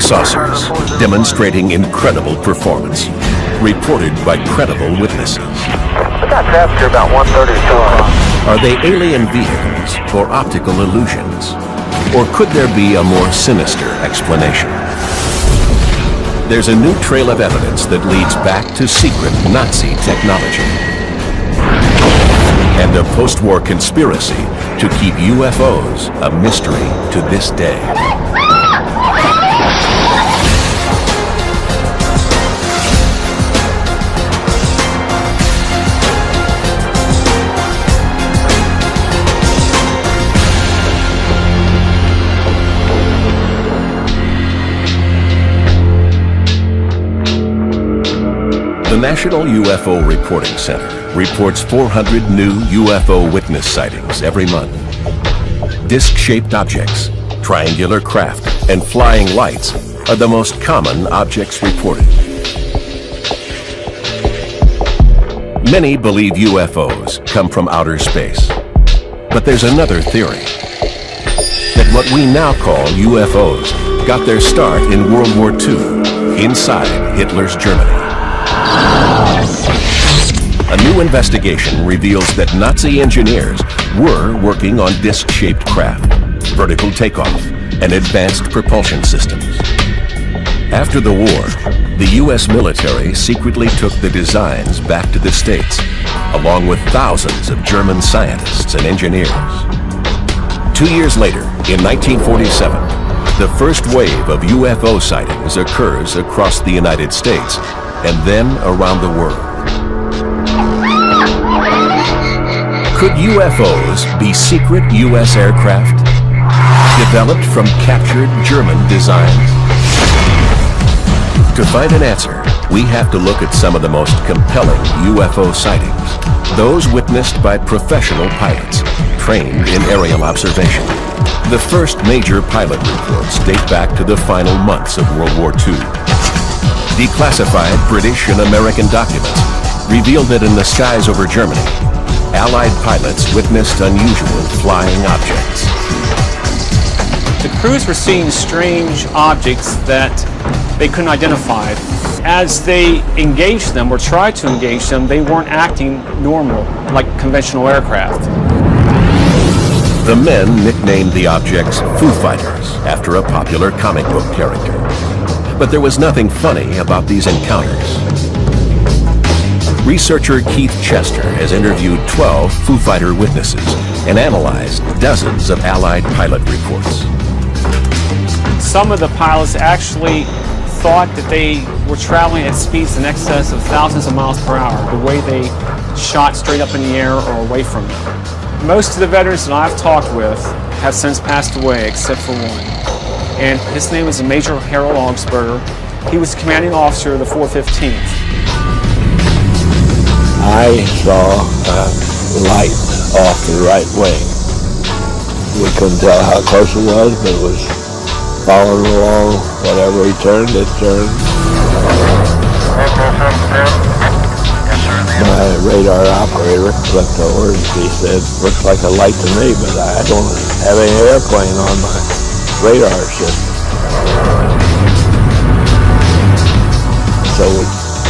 saucers, demonstrating incredible performance, reported by credible witnesses. We got traffic here about 1:32. Are they alien vehicles or optical illusions? Or could there be a more sinister explanation? There's a new trail of evidence that leads back to secret Nazi technology and a post-war conspiracy to keep UFOs a mystery to this day. The National UFO Reporting Center reports 400 new UFO witness sightings every month. Disc-shaped objects, triangular craft, and flying lights are the most common objects reported. Many believe UFOs come from outer space. But there's another theory, that what we now call UFOs got their start in World War II, inside Hitler's Germany. A new investigation reveals that Nazi engineers were working on disc-shaped craft, vertical takeoff, and advanced propulsion systems. After the war, the U.S. military secretly took the designs back to the States, along with thousands of German scientists and engineers. 2 years later, in 1947, the first wave of UFO sightings occurs across the United States and then around the world. Could UFOs be secret U.S. aircraft, developed from captured German designs? To find an answer, we have to look at some of the most compelling UFO sightings, those witnessed by professional pilots, trained in aerial observation. The first major pilot reports date back to the final months of World War II. Declassified British and American documents revealed that in the skies over Germany, Allied pilots witnessed unusual flying objects. The crews were seeing strange objects that they couldn't identify. As they engaged them or tried to engage them, they weren't acting normal, like conventional aircraft. The men nicknamed the objects Foo Fighters after a popular comic book character. But there was nothing funny about these encounters. Researcher Keith Chester has interviewed 12 Foo Fighter witnesses and analyzed dozens of Allied pilot reports. Some of the pilots actually thought that they were traveling at speeds in excess of thousands of miles per hour, the way they shot straight up in the air or away from them. Most of the veterans that I've talked with have since passed away, except for one. And his name is Major Harold Augsburger. He was the commanding officer of the 415th. I saw a light off the right wing. We couldn't tell how close it was, but it was following along. Whatever he turned, it turned. My radar operator flipped over and he said, "Looks like a light to me, but I don't have any airplane on my radar system." So we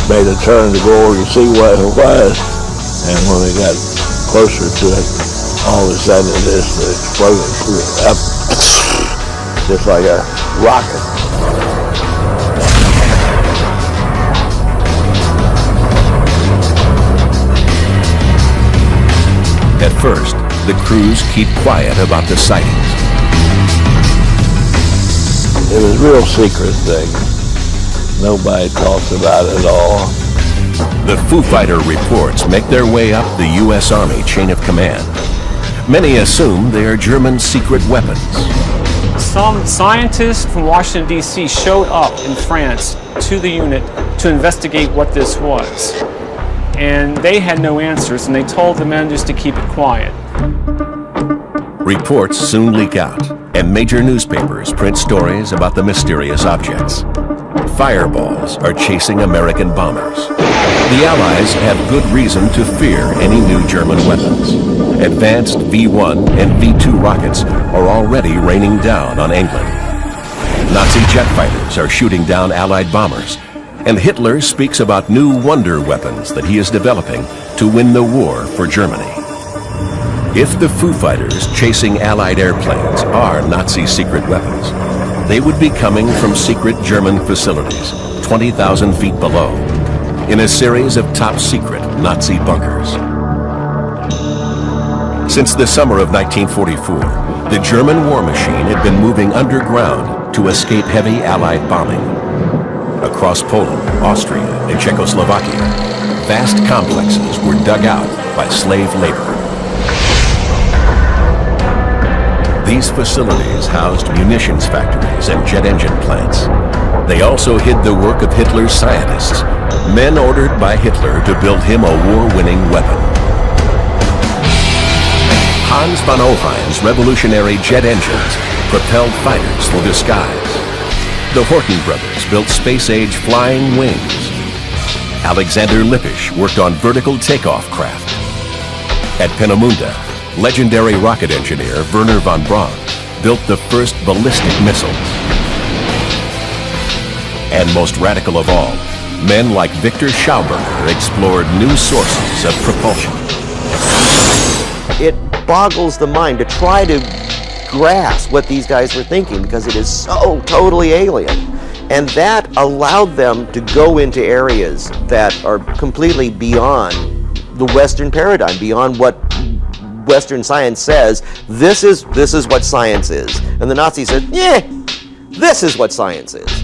made a turn to go over to see what it was, and when we got closer to it, all of a sudden this explosion flew up just like a rocket. At first, the crews keep quiet about the sightings. It was a real secret thing. Nobody talks about it at all. The Foo Fighter reports make their way up the U.S. Army chain of command. Many assume they are German secret weapons. Some scientists from Washington, D.C. showed up in France to the unit to investigate what this was. And they had no answers, and they told the men just to keep it quiet. Reports soon leak out, and major newspapers print stories about the mysterious objects. Fireballs are chasing American bombers. The Allies have good reason to fear any new German weapons. Advanced V-1 and V-2 rockets are already raining down on England. Nazi jet fighters are shooting down Allied bombers, and Hitler speaks about new wonder weapons that he is developing to win the war for Germany. If the Foo Fighters chasing Allied airplanes are Nazi secret weapons, they would be coming from secret German facilities 20,000 feet below, in a series of top-secret Nazi bunkers. Since the summer of 1944, the German war machine had been moving underground to escape heavy Allied bombing. Across Poland, Austria, and Czechoslovakia, vast complexes were dug out by slave labor. These facilities housed munitions factories and jet engine plants. They also hid the work of Hitler's scientists, men ordered by Hitler to build him a war-winning weapon. Hans von Oheim's revolutionary jet engines propelled fighters through the skies. The Horten brothers built space-age flying wings. Alexander Lippisch worked on vertical takeoff craft. At Peenemünde, legendary rocket engineer Wernher von Braun built the first ballistic missiles. And most radical of all, men like Victor Schauberger explored new sources of propulsion. It boggles the mind to try to grasp what these guys were thinking, because it is so totally alien. And that allowed them to go into areas that are completely beyond the Western paradigm, beyond what Western science says. This is what science is. And the Nazis said, yeah, this is what science is.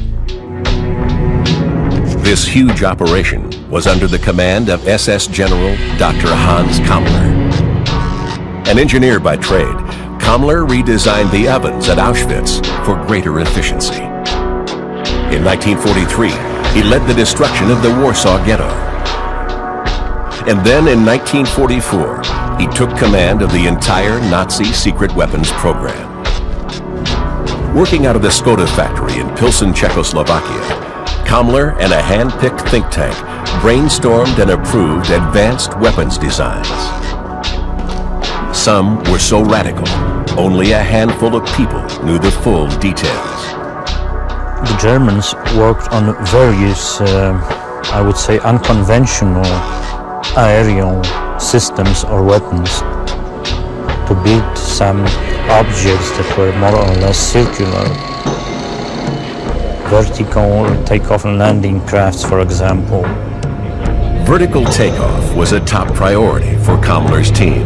This huge operation was under the command of SS General Dr. Hans Kammler. An engineer by trade, Kammler redesigned the ovens at Auschwitz for greater efficiency. In 1943, he led the destruction of the Warsaw Ghetto. And then in 1944, he took command of the entire Nazi secret weapons program. Working out of the Skoda factory in Pilsen, Czechoslovakia, Kammler and a hand-picked think tank brainstormed and approved advanced weapons designs. Some were so radical, only a handful of people knew the full details. The Germans worked on various, I would say, unconventional aerial systems or weapons to build some objects that were more or less circular. Vertical takeoff and landing crafts, for example. Vertical takeoff was a top priority for Kammler's team.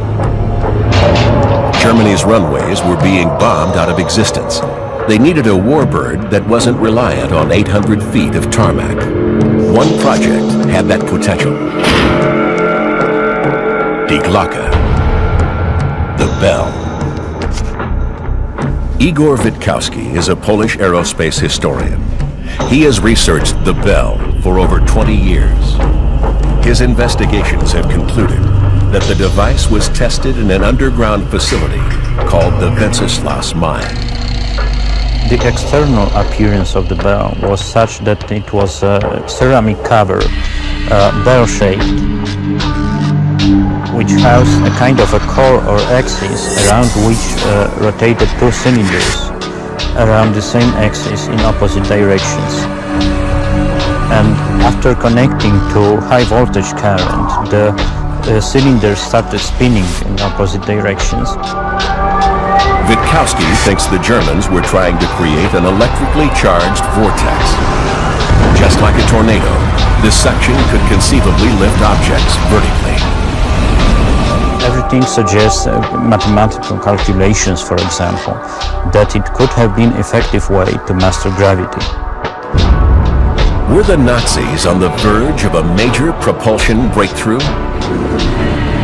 Germany's runways were being bombed out of existence. They needed a warbird that wasn't reliant on 800 feet of tarmac. One project had that potential. Die Glocke, the bell. Igor Witkowski is a Polish aerospace historian. He has researched the bell for over 20 years. His investigations have concluded that the device was tested in an underground facility called the Wenceslas mine. The external appearance of the bell was such that it was a ceramic cover, bell-shaped, which housed a kind of a core or axis around which rotated two cylinders around the same axis in opposite directions. And after connecting to high voltage current, the cylinders started spinning in opposite directions. Witkowski thinks the Germans were trying to create an electrically charged vortex. Just like a tornado, this suction could conceivably lift objects vertically. Everything suggests mathematical calculations, for example, that it could have been an effective way to master gravity. Were the Nazis on the verge of a major propulsion breakthrough?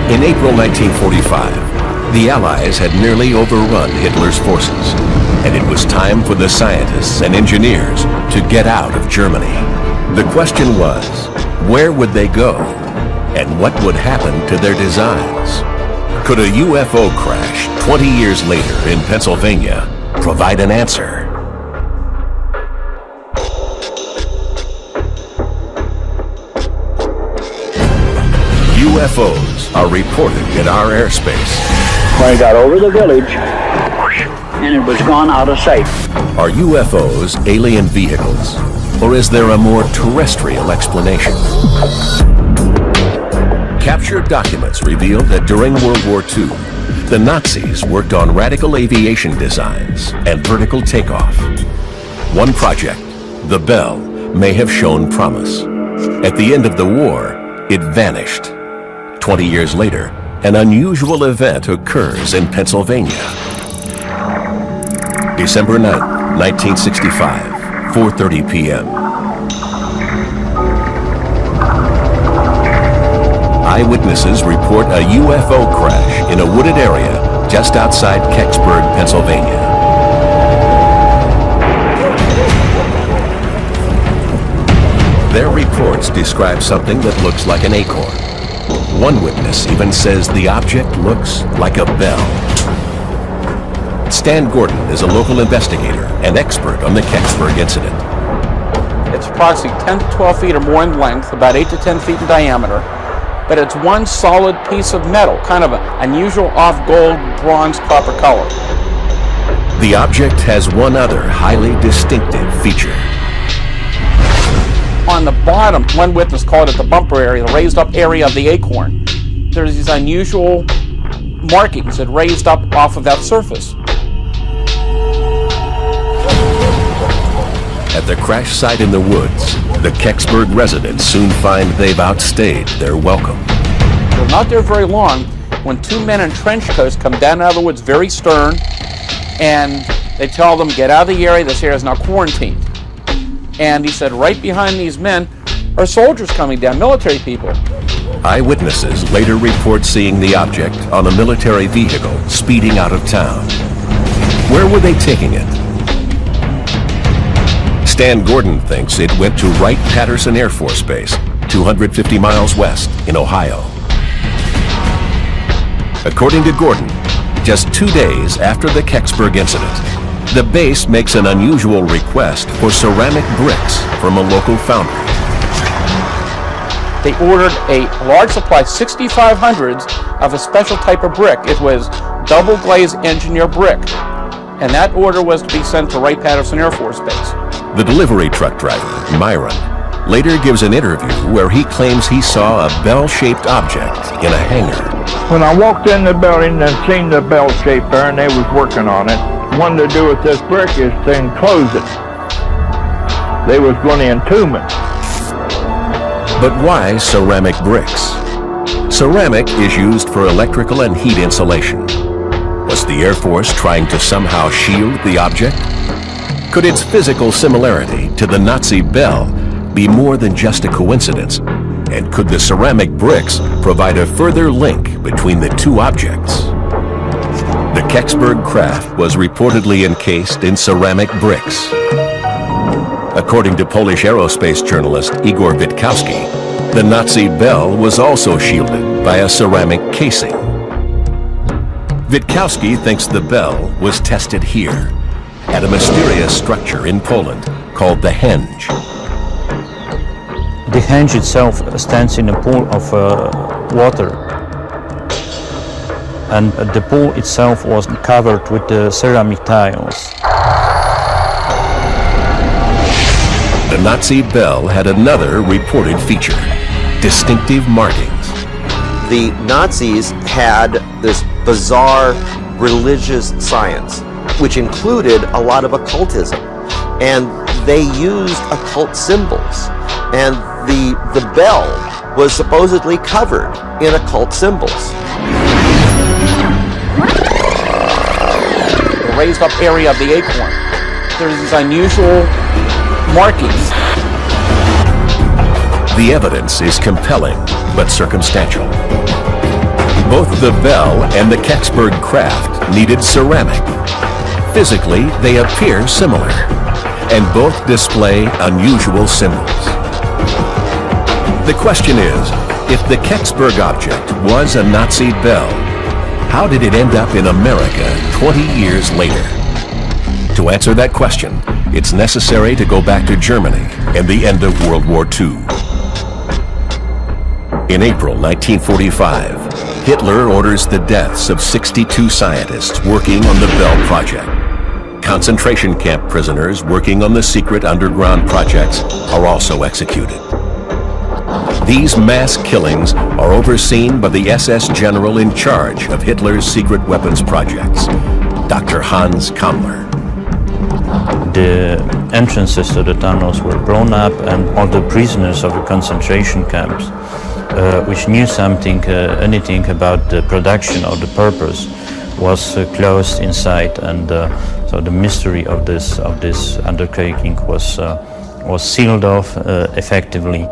In April 1945, the Allies had nearly overrun Hitler's forces, and it was time for the scientists and engineers to get out of Germany. The question was, where would they go, and what would happen to their designs? Could a UFO crash 20 years later in Pennsylvania provide an answer? UFOs are reported in our airspace. When I got over the village, and it was gone out of sight. Are UFOs alien vehicles, or is there a more terrestrial explanation? Captured documents reveal that during World War II, the Nazis worked on radical aviation designs and vertical takeoff. One project, the Bell, may have shown promise. At the end of the war, it vanished. 20 years later, an unusual event occurs in Pennsylvania. December 9, 1965, 4:30 p.m. Eyewitnesses report a UFO crash in a wooded area just outside Kecksburg, Pennsylvania. Their reports describe something that looks like an acorn. One witness even says the object looks like a bell. Stan Gordon is a local investigator and expert on the Kecksburg incident. It's approximately 10 to 12 feet or more in length, about 8 to 10 feet in diameter, but it's one solid piece of metal, kind of an unusual off-gold, bronze, copper color. The object has one other highly distinctive feature. On the bottom, one witness called it the bumper area, the raised up area of the acorn. There's these unusual markings that raised up off of that surface. At the crash site in the woods, the Kecksburg residents soon find they've outstayed their welcome. They're not there very long when two men in trench coats come down out of the woods very stern, and they tell them, get out of the area, this area is now quarantined. And he said, right behind these men are soldiers coming down, military people. Eyewitnesses later report seeing the object on a military vehicle speeding out of town. Where were they taking it? Stan Gordon thinks it went to Wright-Patterson Air Force Base, 250 miles west in Ohio. According to Gordon, just 2 days after the Kecksburg incident, the base makes an unusual request for ceramic bricks from a local foundry. They ordered a large supply, 6,500s, of a special type of brick. It was double glazed engineer brick, and that order was to be sent to Wright-Patterson Air Force Base. The delivery truck driver, Myron, later gives an interview where he claims he saw a bell-shaped object in a hangar. When I walked in the building and seen the bell shape there and they was working on it, one to do with this brick is to enclose it. They was going to entomb it. But why ceramic bricks? Ceramic is used for electrical and heat insulation. Was the Air Force trying to somehow shield the object? Could its physical similarity to the Nazi bell be more than just a coincidence? And could the ceramic bricks provide a further link between the two objects? The Kecksburg craft was reportedly encased in ceramic bricks. According to Polish aerospace journalist Igor Witkowski, the Nazi bell was also shielded by a ceramic casing. Witkowski thinks the bell was tested here, at a mysterious structure in Poland called the henge. The henge itself stands in a pool of water, and the pool itself was covered with ceramic tiles. The Nazi bell had another reported feature: distinctive markings. The Nazis had this bizarre religious science, which included a lot of occultism, and they used occult symbols, and the bell was supposedly covered in occult symbols. The raised up area of the acorn. There's these unusual markings. The evidence is compelling but circumstantial. Both the bell and the Kecksburg craft needed ceramic. Physically, they appear similar, and both display unusual symbols. The question is, if the Kecksburg object was a Nazi bell, how did it end up in America 20 years later? To answer that question, it's necessary to go back to Germany and the end of World War II. In April 1945, Hitler orders the deaths of 62 scientists working on the Bell project. concentration camp prisoners working on the secret underground projects are also executed. These mass killings are overseen by the SS general in charge of Hitler's secret weapons projects, Dr. Hans Kammler. The entrances to the tunnels were blown up, and all the prisoners of the concentration camps, which knew anything about the production or the purpose, was closed inside, and so the mystery of this undertaking was sealed off effectively.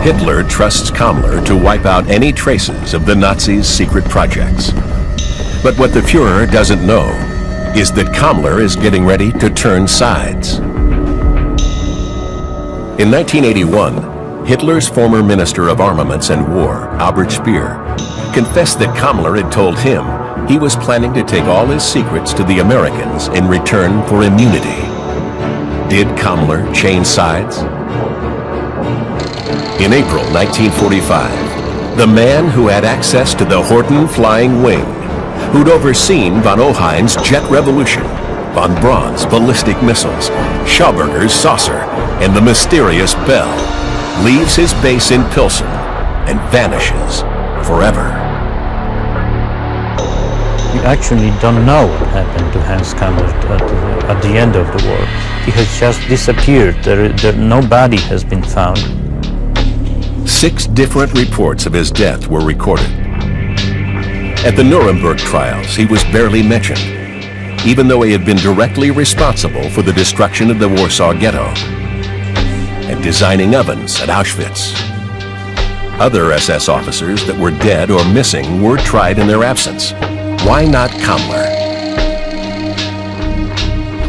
Hitler trusts Kammler to wipe out any traces of the Nazis' secret projects. But what the Führer doesn't know is that Kammler is getting ready to turn sides. In 1981, Hitler's former Minister of Armaments and War, Albert Speer, confessed that Kammler had told him he was planning to take all his secrets to the Americans in return for immunity. Did Kammler change sides? In April 1945, the man who had access to the Horten flying wing, who'd overseen von Ohain's jet revolution, von Braun's ballistic missiles, Schauberger's saucer, and the mysterious bell, leaves his base in Pilsen and vanishes forever. We actually don't know what happened to Hans Kammler at the end of the war. He has just disappeared. No body has been found. 6 different reports of his death were recorded. At the Nuremberg trials, he was barely mentioned, even though he had been directly responsible for the destruction of the Warsaw Ghetto and designing ovens at Auschwitz. Other SS officers that were dead or missing were tried in their absence. Why not Kammler?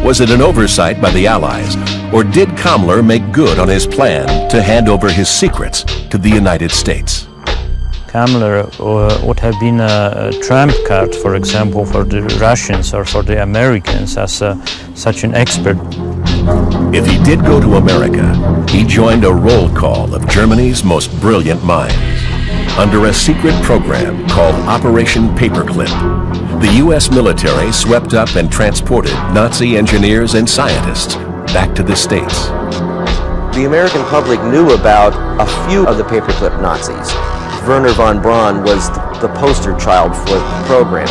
Was it an oversight by the Allies, or did Kammler make good on his plan to hand over his secrets to the United States? Kammler would have been a trump card, for example, for the Russians or for the Americans as such an expert. If he did go to America, he joined a roll call of Germany's most brilliant minds. Under a secret program called Operation Paperclip, the U.S. military swept up and transported Nazi engineers and scientists back to the States. The American public knew about a few of the paperclip Nazis. Werner von Braun was the poster child for the program.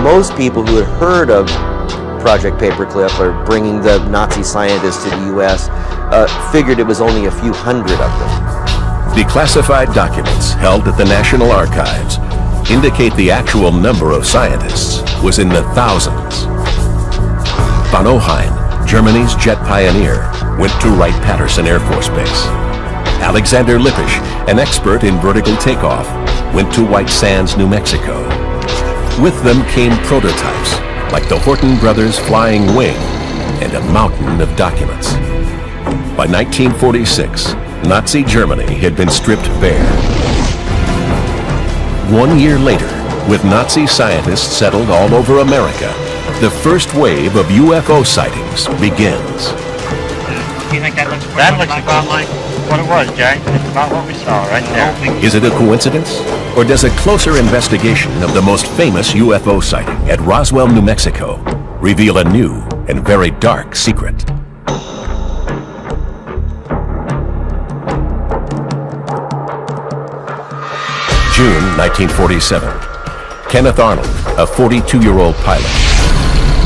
Most people who had heard of Project Paperclip or bringing the Nazi scientists to the U.S. Figured it was only a few hundred of them. Declassified documents held at the National Archives indicate the actual number of scientists was in the thousands. Von Ohain, Germany's jet pioneer, went to Wright-Patterson Air Force Base. Alexander Lippisch, an expert in vertical takeoff, went to White Sands, New Mexico. With them came prototypes, like the Horten brothers' flying wing, and a mountain of documents. By 1946, Nazi Germany had been stripped bare. 1 year later, with Nazi scientists settled all over America, the first wave of UFO sightings begins. Do you think that looks about like what it was, Jay? It's about what we saw right there. Is it a coincidence? Or does a closer investigation of the most famous UFO sighting at Roswell, New Mexico, reveal a new and very dark secret? June 1947. Kenneth Arnold, a 42-year-old pilot,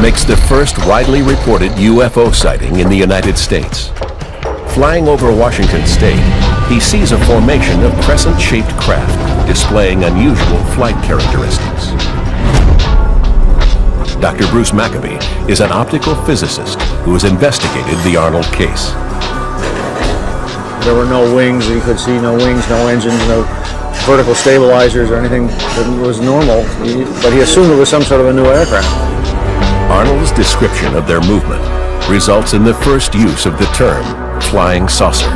makes the first widely reported UFO sighting in the United States. Flying over Washington State, he sees a formation of crescent-shaped craft displaying unusual flight characteristics. Dr. Bruce Maccabee is an optical physicist who has investigated the Arnold case. There were no wings, you could see no wings, no engines, no vertical stabilizers or anything that was normal, but he assumed it was some sort of a new aircraft. Arnold's description of their movement results in the first use of the term flying saucer.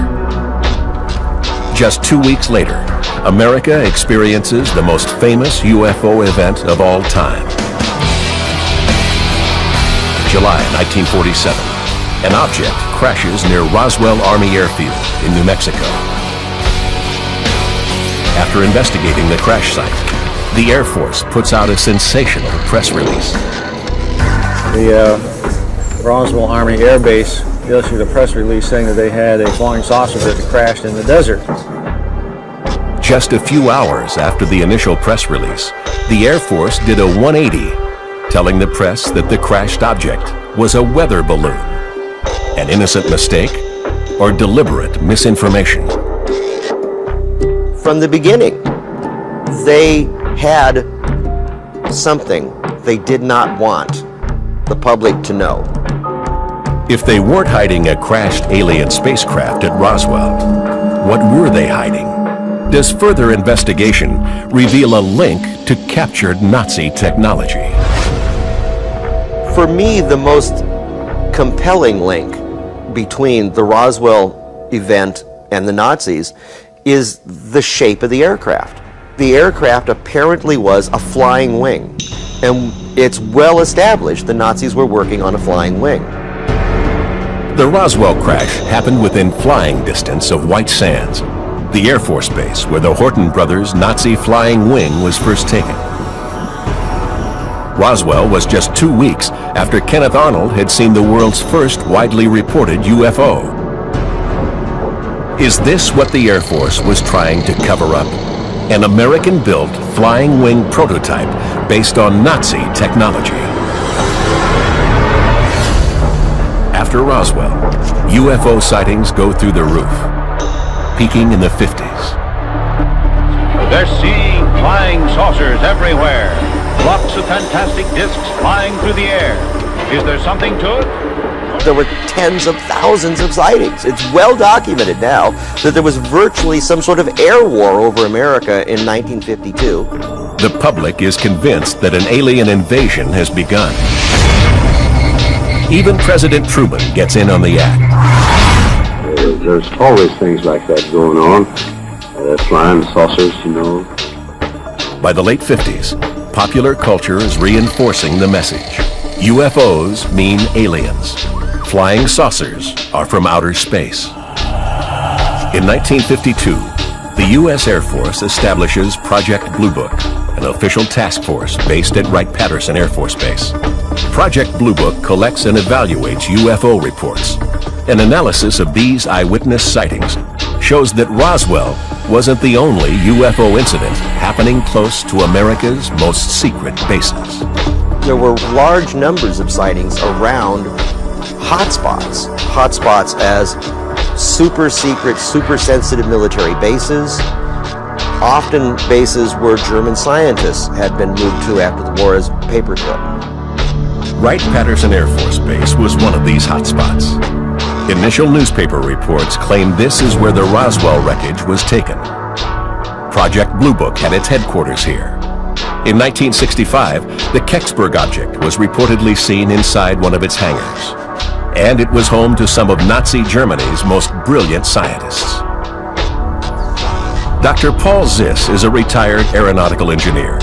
Just 2 weeks later, America experiences the most famous UFO event of all time. July 1947, an object crashes near Roswell Army Airfield in New Mexico. After investigating the crash site, the Air Force puts out a sensational press release. The Roswell Army Air Base issued a press release saying that they had a flying saucer that crashed in the desert. Just a few hours after the initial press release, the Air Force did a 180, telling the press that the crashed object was a weather balloon, an innocent mistake, or deliberate misinformation. From the beginning, they had something they did not want the public to know. If they weren't hiding a crashed alien spacecraft at Roswell, what were they hiding? Does further investigation reveal a link to captured Nazi technology? For me, the most compelling link between the Roswell event and the Nazis is the shape of the aircraft. The aircraft apparently was a flying wing, and it's well established the Nazis were working on a flying wing. The Roswell crash happened within flying distance of White Sands, the Air Force Base where the Horton brothers' Nazi flying wing was first taken. Roswell was just 2 weeks after Kenneth Arnold had seen the world's first widely reported UFO. Is this what the Air Force was trying to cover up? An American-built flying wing prototype based on Nazi technology. After Roswell, UFO sightings go through the roof, peaking in the 50s. They're seeing flying saucers everywhere. Blocks of fantastic discs flying through the air. Is there something to it? There were tens of thousands of sightings. It's well documented now that there was virtually some sort of air war over America in 1952. The public is convinced that an alien invasion has begun. Even President Truman gets in on the act. There's always things like that going on. Flying saucers, you know. By the late 50s, popular culture is reinforcing the message. UFOs mean aliens. Flying saucers are from outer space. In 1952, the U.S. Air Force establishes Project Blue Book, an official task force based at Wright-Patterson Air Force Base. Project Blue Book collects and evaluates UFO reports. An analysis of these eyewitness sightings shows that Roswell wasn't the only UFO incident happening close to America's most secret bases. There were large numbers of sightings around hotspots. Hotspots as super secret, super sensitive military bases, often bases where German scientists had been moved to after the war as paperclip. Wright-Patterson Air Force Base was one of these hotspots. Initial newspaper reports claimed this is where the Roswell wreckage was taken. Project Blue Book had its headquarters here. In 1965, the Kecksburg object was reportedly seen inside one of its hangars, and it was home to some of Nazi Germany's most brilliant scientists. Dr. Paul Ziss is a retired aeronautical engineer.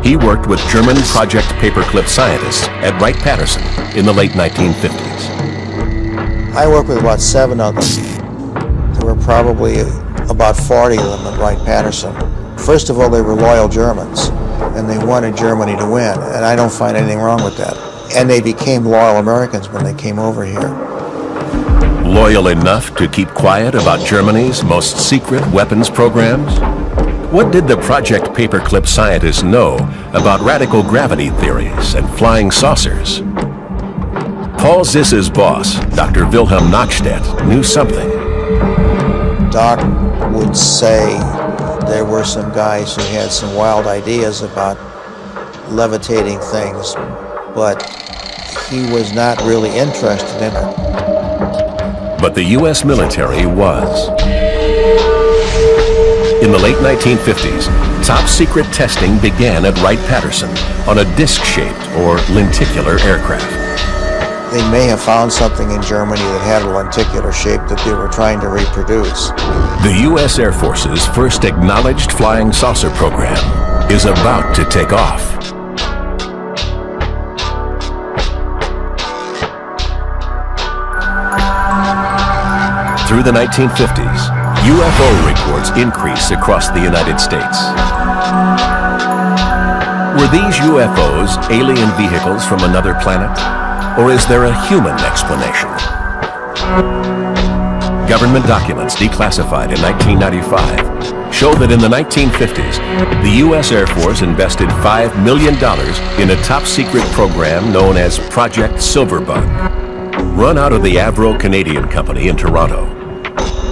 He worked with German Project Paperclip scientists at Wright-Patterson in the late 1950s. I worked with about 7 of them. There were probably about 40 of them at Wright-Patterson. First of all, they were loyal Germans, and they wanted Germany to win, and I don't find anything wrong with that. And they became loyal Americans when they came over here. Loyal enough to keep quiet about Germany's most secret weapons programs? What did the Project Paperclip scientists know about radical gravity theories and flying saucers? Paul Ziss's boss, Dr. Wilhelm Nachstedt, knew something. Doc would say there were some guys who had some wild ideas about levitating things, but he was not really interested in it. But the U.S. military was. In the late 1950s, top-secret testing began at Wright-Patterson on a disc-shaped or lenticular aircraft. They may have found something in Germany that had a lenticular shape that they were trying to reproduce. The U.S. Air Force's first acknowledged flying saucer program is about to take off. Through the 1950s, UFO reports increase across the United States. Were these UFOs alien vehicles from another planet? Or is there a human explanation? Government documents declassified in 1995 show that in the 1950s, the U.S. Air Force invested $5 million in a top-secret program known as Project Silverbug, run out of the Avro Canadian Company in Toronto.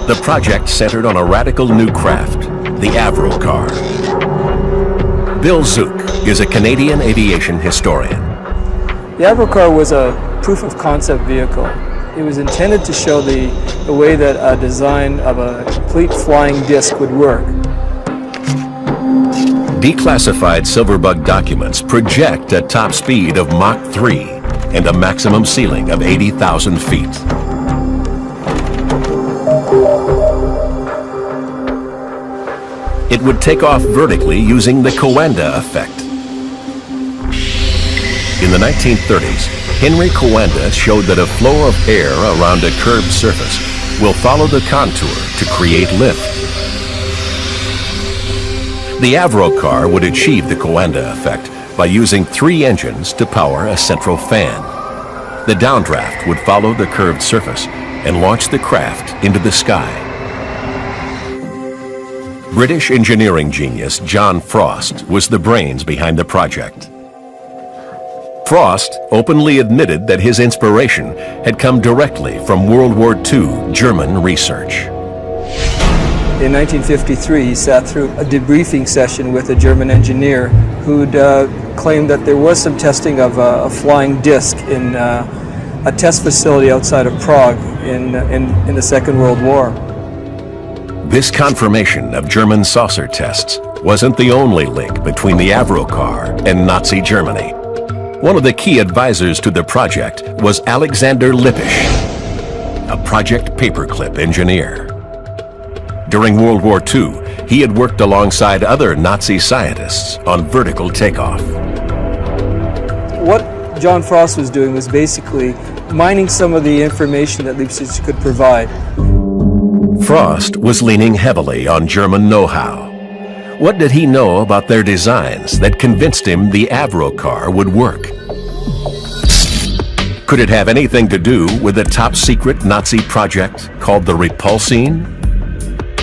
The project centered on a radical new craft, the Avro car. Bill Zook is a Canadian aviation historian. The Avro car was a proof-of-concept vehicle. It was intended to show the way that a design of a complete flying disc would work. Declassified Silverbug documents project a top speed of Mach 3 and a maximum ceiling of 80,000 feet. It would take off vertically using the Coanda effect. In the 1930s, Henry Coanda showed that a flow of air around a curved surface will follow the contour to create lift. The Avro car would achieve the Coanda effect by using 3 engines to power a central fan. The downdraft would follow the curved surface and launch the craft into the sky. British engineering genius John Frost was the brains behind the project. Frost openly admitted that his inspiration had come directly from World War II German research. In 1953, he sat through a debriefing session with a German engineer who'd claimed that there was some testing of a flying disc in a test facility outside of Prague in the Second World War. This confirmation of German saucer tests wasn't the only link between the Avro car and Nazi Germany. One of the key advisors to the project was Alexander Lippisch, a project paperclip engineer. During World War II, he had worked alongside other Nazi scientists on vertical takeoff. What John Frost was doing was basically mining some of the information that Lippisch could provide. Frost was leaning heavily on German know-how. What did he know about their designs that convinced him the Avro car would work? Could it have anything to do with a top-secret Nazi project called the Repulsine?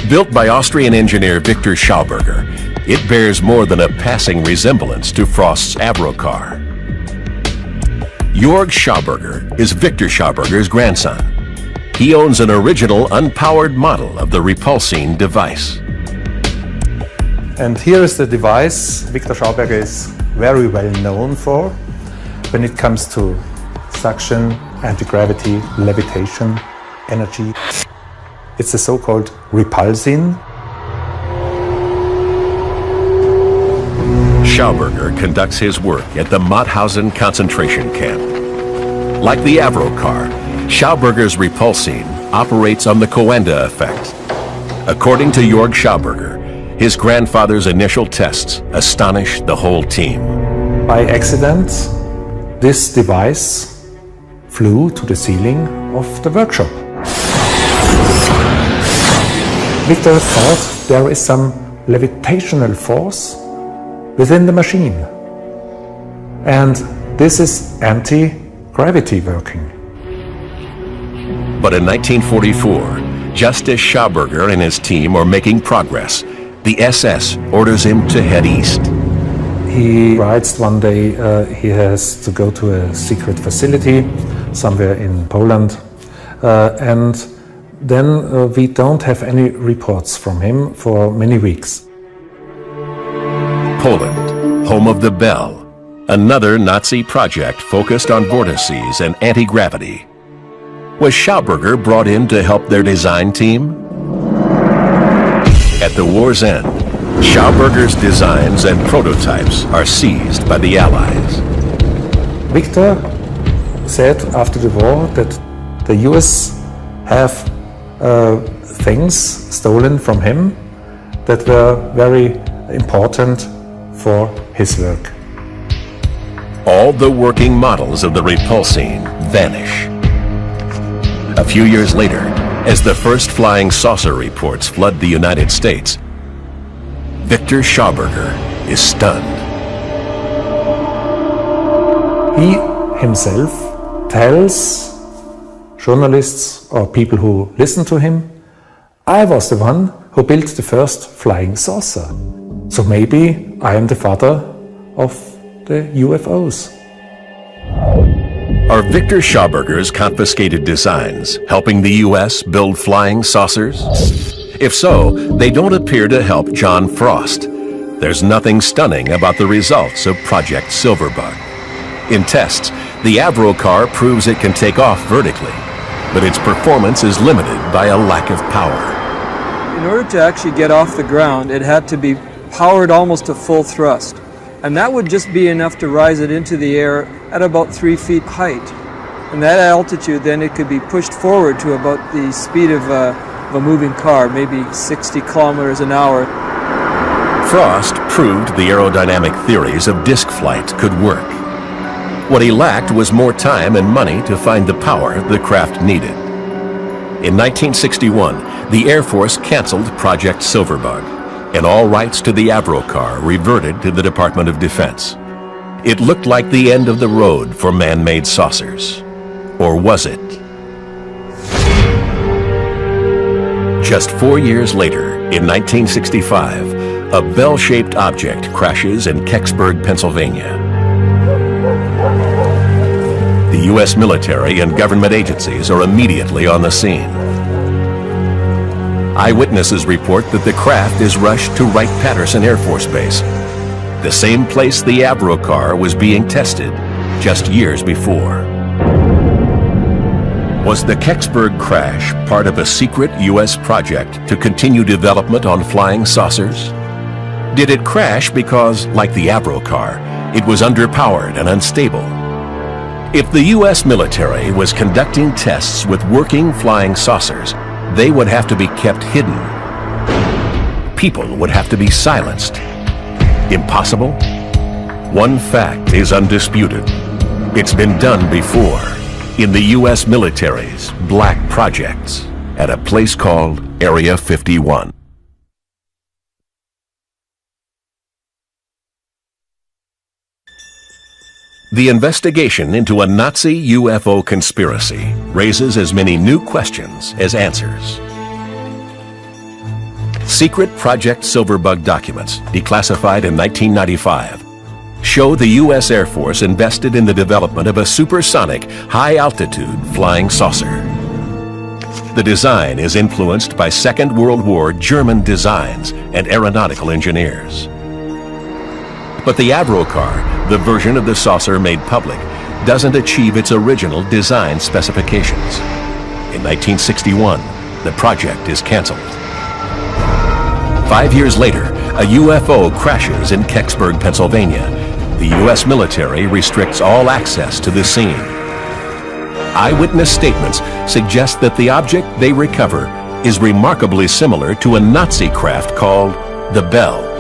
Built by Austrian engineer Victor Schauberger, it bears more than a passing resemblance to Frost's Avro car. Jörg Schauberger is Victor Schauberger's grandson. He owns an original unpowered model of the Repulsine device. And here is the device Victor Schauberger is very well known for when it comes to suction, anti-gravity, levitation, energy. It's the so-called Repulsine. Schauberger conducts his work at the Mauthausen concentration camp. Like the Avro car, Schauberger's Repulsine operates on the Coanda effect. According to Jörg Schauberger, his grandfather's initial tests astonished the whole team. By accident, this device flew to the ceiling of the workshop. Victor thought there is some levitational force within the machine. And this is anti-gravity working. But in 1944, just as Schauberger and his team are making progress, the SS orders him to head east. He writes one day he has to go to a secret facility somewhere in Poland, and then we don't have any reports from him for many weeks. Poland, home of the Bell, another Nazi project focused on vortices and anti-gravity. Was Schauberger brought in to help their design team? At the war's end, Schauberger's designs and prototypes are seized by the Allies. Victor said after the war that the US have things stolen from him that were very important for his work. All the working models of the Repulsine vanish. A few years later, as the first flying saucer reports flood the United States, Victor Schauberger is stunned. He himself tells journalists or people who listen to him, I was the one who built the first flying saucer. So maybe I am the father of the UFOs. Are Victor Schauberger's confiscated designs helping the U.S. build flying saucers? If so, they don't appear to help John Frost. There's nothing stunning about the results of Project Silverbug. In tests, the Avro car proves it can take off vertically, but its performance is limited by a lack of power. In order to actually get off the ground, it had to be powered almost to full thrust. And that would just be enough to rise it into the air at about 3 feet height. And that altitude, then it could be pushed forward to about the speed of a moving car, maybe 60 kilometers an hour. Frost proved the aerodynamic theories of disk flight could work. What he lacked was more time and money to find the power the craft needed. In 1961, the Air Force canceled Project Silverbug, and all rights to the Avro car reverted to the Department of Defense. It looked like the end of the road for man-made saucers. Or was it? Just 4 years later, in 1965, a bell-shaped object crashes in Kecksburg, Pennsylvania. The U.S. military and government agencies are immediately on the scene. Eyewitnesses report that the craft is rushed to Wright-Patterson Air Force Base, the same place the Avro car was being tested just years before. Was the Kecksburg crash part of a secret U.S. project to continue development on flying saucers? Did it crash because, like the Avro car, it was underpowered and unstable? If the U.S. military was conducting tests with working flying saucers, they would have to be kept hidden. People would have to be silenced. Impossible? One fact is undisputed. It's been done before, in the U.S. military's black projects, at a place called Area 51. The investigation into a Nazi UFO conspiracy raises as many new questions as answers. Secret Project Silverbug documents, declassified in 1995, show the U.S. Air Force invested in the development of a supersonic, high-altitude flying saucer. The design is influenced by Second World War German designs and aeronautical engineers. But the Avro car, the version of the saucer made public, doesn't achieve its original design specifications. In 1961, the project is canceled. 5 years later, a UFO crashes in Kecksburg, Pennsylvania. The U.S. military restricts all access to the scene. Eyewitness statements suggest that the object they recover is remarkably similar to a Nazi craft called the Bell.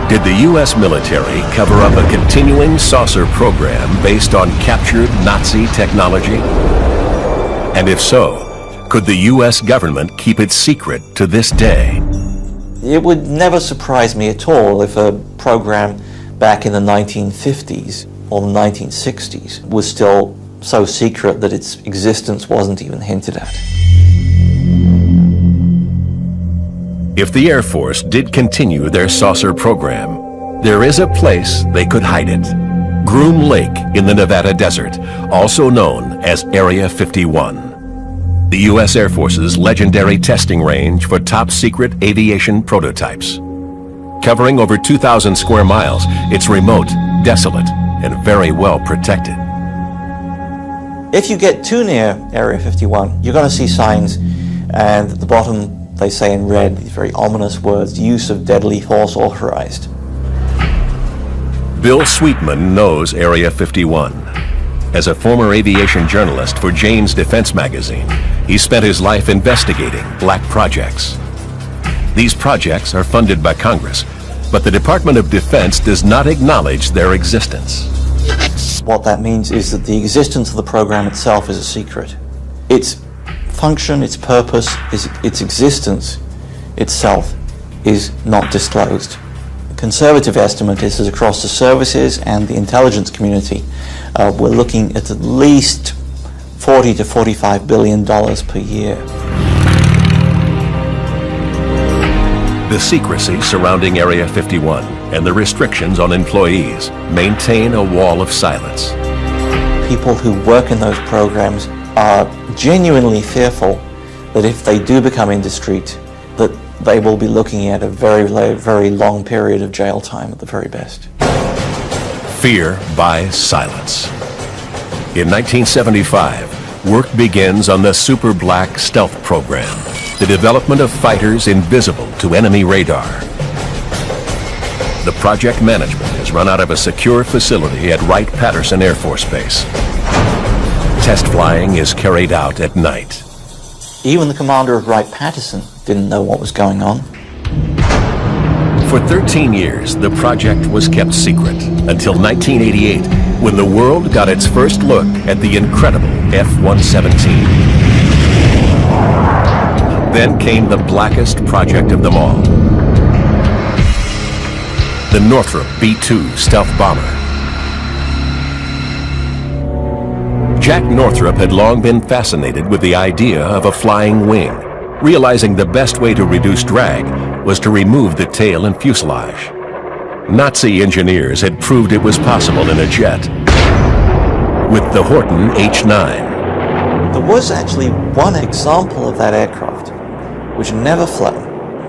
Did the U.S. military cover up a continuing saucer program based on captured Nazi technology? And if so, could the U.S. government keep it secret to this day? It would never surprise me at all if a program back in the 1950s or the 1960s was still so secret that its existence wasn't even hinted at. If the Air Force did continue their saucer program, there is a place they could hide it. Groom Lake in the Nevada desert, also known as Area 51. The U.S. Air Force's legendary testing range for top-secret aviation prototypes. Covering over 2,000 square miles, it's remote, desolate, and very well protected. If you get too near Area 51, you're going to see signs, and at the bottom they say in red these very ominous words, use of deadly force authorized. Bill Sweetman knows Area 51. As a former aviation journalist for Jane's Defense magazine, he spent his life investigating black projects. These projects are funded by Congress, but the Department of Defense does not acknowledge their existence. What that means is that the existence of the program itself is a secret. Its function, its purpose, its existence itself is not disclosed. conservative estimate is that across the services and the intelligence community, we're looking at least $40 to $45 billion per year. The secrecy surrounding Area 51 and the restrictions on employees maintain a wall of silence. People who work in those programs are genuinely fearful that if they do become indiscreet, that they will be looking at a very long period of jail time at the very best. Fear by silence. In 1975, work begins on the Super Black Stealth program, the development of fighters invisible to enemy radar. The project management is run out of a secure facility at Wright-Patterson Air Force Base. Test flying is carried out at night. Even the commander of Wright-Patterson didn't know what was going on. For 13 years, the project was kept secret until 1988, when the world got its first look at the incredible F-117. Then came the blackest project of them all, the Northrop B-2 stealth bomber. Jack Northrop had long been fascinated with the idea of a flying wing, realizing the best way to reduce drag was to remove the tail and fuselage. Nazi engineers had proved it was possible in a jet with the Horten H-9. There was actually one example of that aircraft which never flew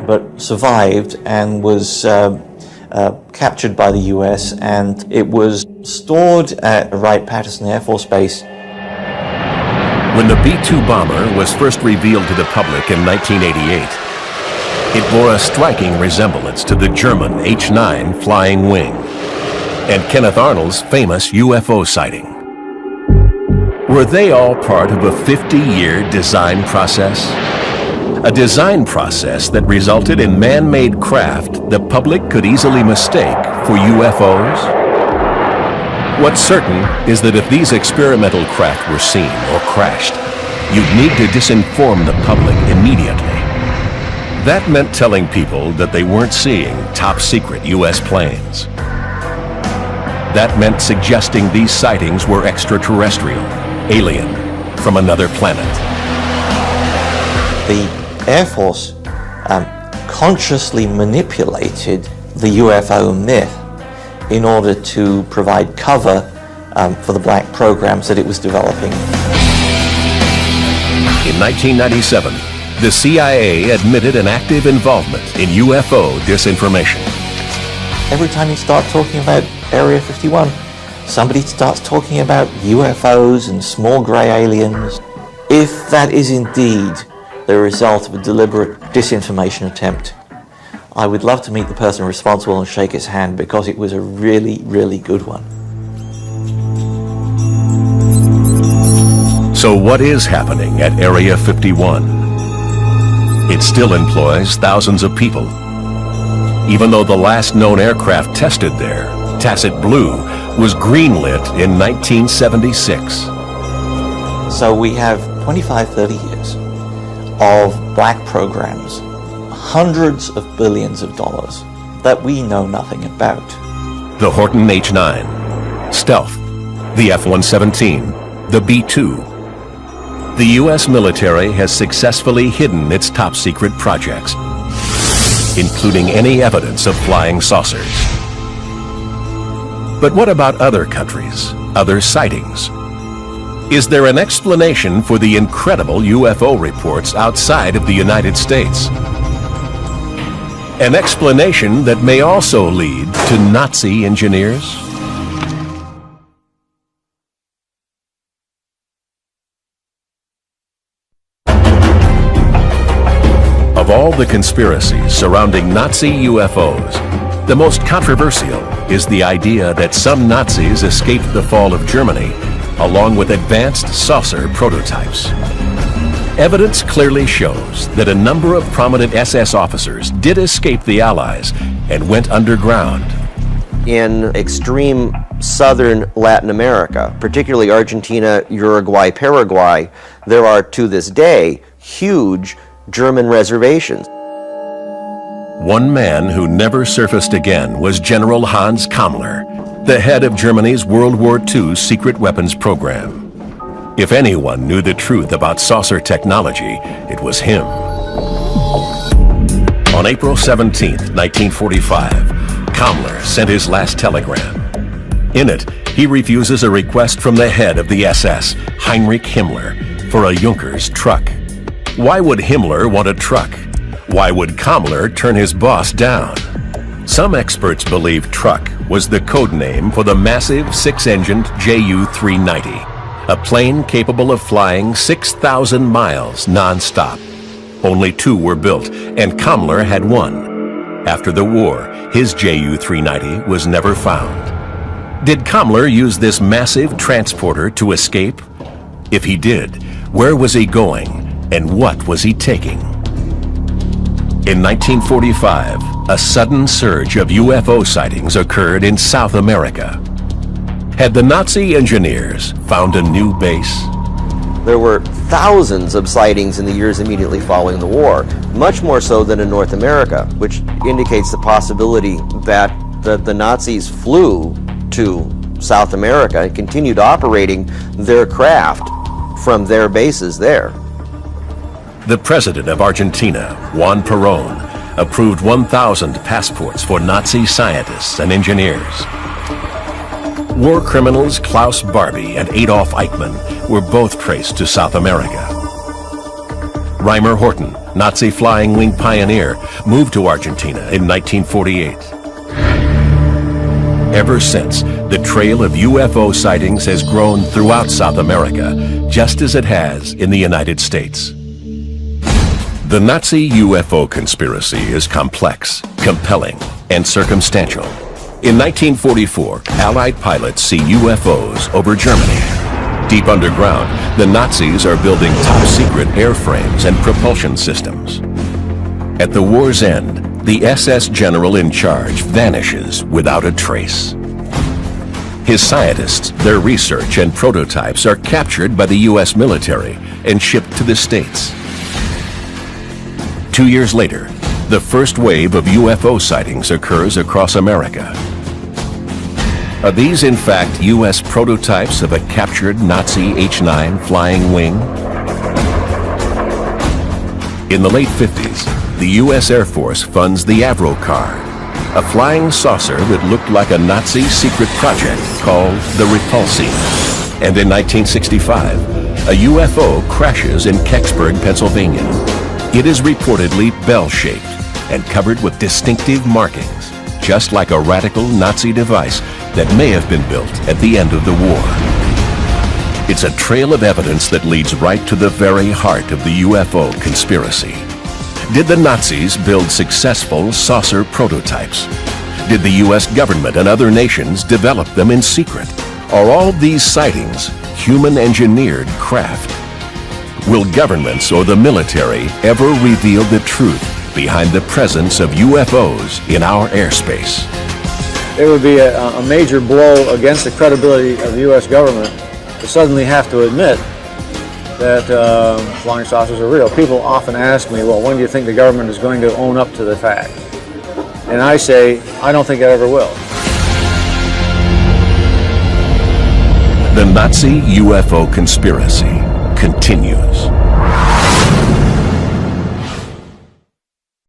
but survived and was captured by the US, and it was stored at Wright-Patterson Air Force Base. When the B-2 bomber was first revealed to the public in 1988, it bore a striking resemblance to the German H-9 flying wing and Kenneth Arnold's famous UFO sighting. Were they all part of a 50-year design process? A design process that resulted in man-made craft the public could easily mistake for UFOs? What's certain is that if these experimental craft were seen or crashed, you'd need to disinform the public immediately. That meant telling people that they weren't seeing top-secret US planes. That meant suggesting these sightings were extraterrestrial, alien, from another planet. The Air Force consciously manipulated the UFO myth in order to provide cover for the black programs that it was developing. In 1997, the CIA admitted an active involvement in UFO disinformation. Every time you start talking about Area 51, somebody starts talking about UFOs and small grey aliens. If that is indeed the result of a deliberate disinformation attempt, I would love to meet the person responsible and shake his hand, because it was a really, really good one. So what is happening at Area 51? It still employs thousands of people. Even though the last known aircraft tested there, Tacit Blue, was greenlit in 1976. So we have 25-30 years of black programs, hundreds of billions of dollars that we know nothing about. The Horten H-9, Stealth, the F-117, the B-2. The U.S. military has successfully hidden its top-secret projects, including any evidence of flying saucers. But what about other countries, other sightings? Is there an explanation for the incredible UFO reports outside of the United States? An explanation that may also lead to Nazi engineers? Of all the conspiracies surrounding Nazi UFOs, the most controversial is the idea that some Nazis escaped the fall of Germany along with advanced saucer prototypes. Evidence clearly shows that a number of prominent SS officers did escape the Allies and went underground. In extreme southern Latin America, particularly Argentina, Uruguay, Paraguay, there are to this day huge German reservations. One man who never surfaced again was General Hans Kammler, the head of Germany's World War II secret weapons program. If anyone knew the truth about saucer technology, it was him. On April 17, 1945, Kammler sent his last telegram. In it, he refuses a request from the head of the SS, Heinrich Himmler, for a Junkers truck. Why would Himmler want a truck? Why would Kammler turn his boss down? Some experts believe truck was the code name for the massive six-engined Ju-390, a plane capable of flying 6,000 miles non-stop. Only 2 were built, and Kammler had one. After the war, his Ju-390 was never found. Did Kammler use this massive transporter to escape? If he did, where was he going, and what was he taking? In 1945, a sudden surge of UFO sightings occurred in South America. Had the Nazi engineers found a new base? There were thousands of sightings in the years immediately following the war, much more so than in North America, which indicates the possibility that the Nazis flew to South America and continued operating their craft from their bases there. The president of Argentina, Juan Perón, approved 1,000 passports for Nazi scientists and engineers. War criminals Klaus Barbie and Adolf Eichmann were both traced to South America. Reimer Horten, Nazi flying wing pioneer, moved to Argentina in 1948. Ever since, the trail of UFO sightings has grown throughout South America, just as it has in the United States. The Nazi UFO conspiracy is complex, compelling, and circumstantial. In 1944, Allied pilots see UFOs over Germany. Deep underground, the Nazis are building top-secret airframes and propulsion systems. At the war's end, the SS general in charge vanishes without a trace. His scientists, their research, and prototypes are captured by the U.S. military and shipped to the States. 2 years later, the first wave of UFO sightings occurs across America. Are these in fact U.S. prototypes of a captured Nazi H-9 flying wing? In the late 50s, the U.S. Air Force funds the Avro car, a flying saucer that looked like a Nazi secret project called the Repulsine. And in 1965, a UFO crashes in Kecksburg, Pennsylvania. It is reportedly bell-shaped and covered with distinctive markings, just like a radical Nazi device that may have been built at the end of the war. It's a trail of evidence that leads right to the very heart of the UFO conspiracy. Did the Nazis build successful saucer prototypes? Did the U.S. government and other nations develop them in secret? Are all these sightings human-engineered craft? Will governments or the military ever reveal the truth behind the presence of UFOs in our airspace? It would be a major blow against the credibility of the U.S. government to suddenly have to admit that flying saucers are real. People often ask me, well, when do you think the government is going to own up to the fact? And I say, I don't think it ever will. The Nazi UFO conspiracy continues.